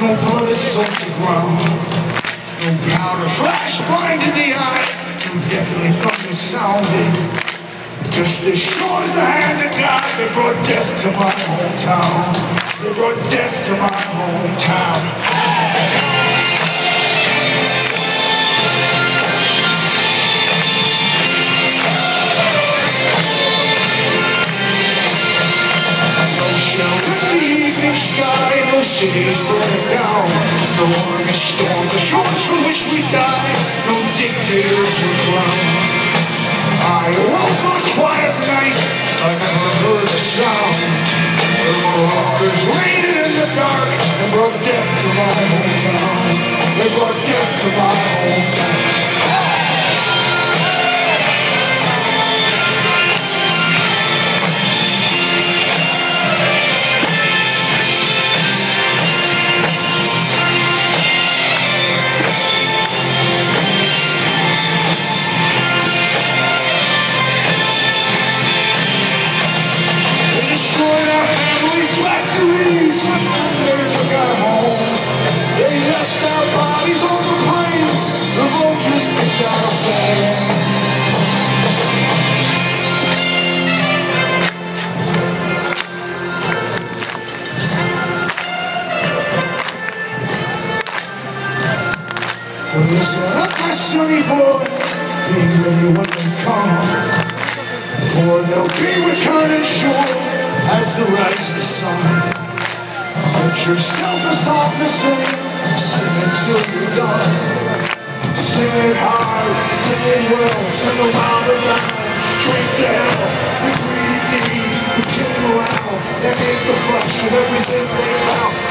no blood is on the ground, no powder flash blind in the eye, no deathly thunder sounding. Just as sure as the hand of God, they brought death to my hometown. They brought death to my hometown. No shelter in the evening sky, no cities burning down, no army storm, the shores from which we die, no dictators were crowned. I woke on a quiet night, I never heard a sound. The marauders waited in the dark and brought death to my hometown. They brought death to my hometown. So listen up, my sonny boy, be ready when they come, for they'll be returning sure as the rise of the sun. Put yourself a song to sing, sing it till you're done. Sing it hard, sing it well, sing a loud and loud, straight to hell. The greedy thieves who came around and ate the flesh of everything they found.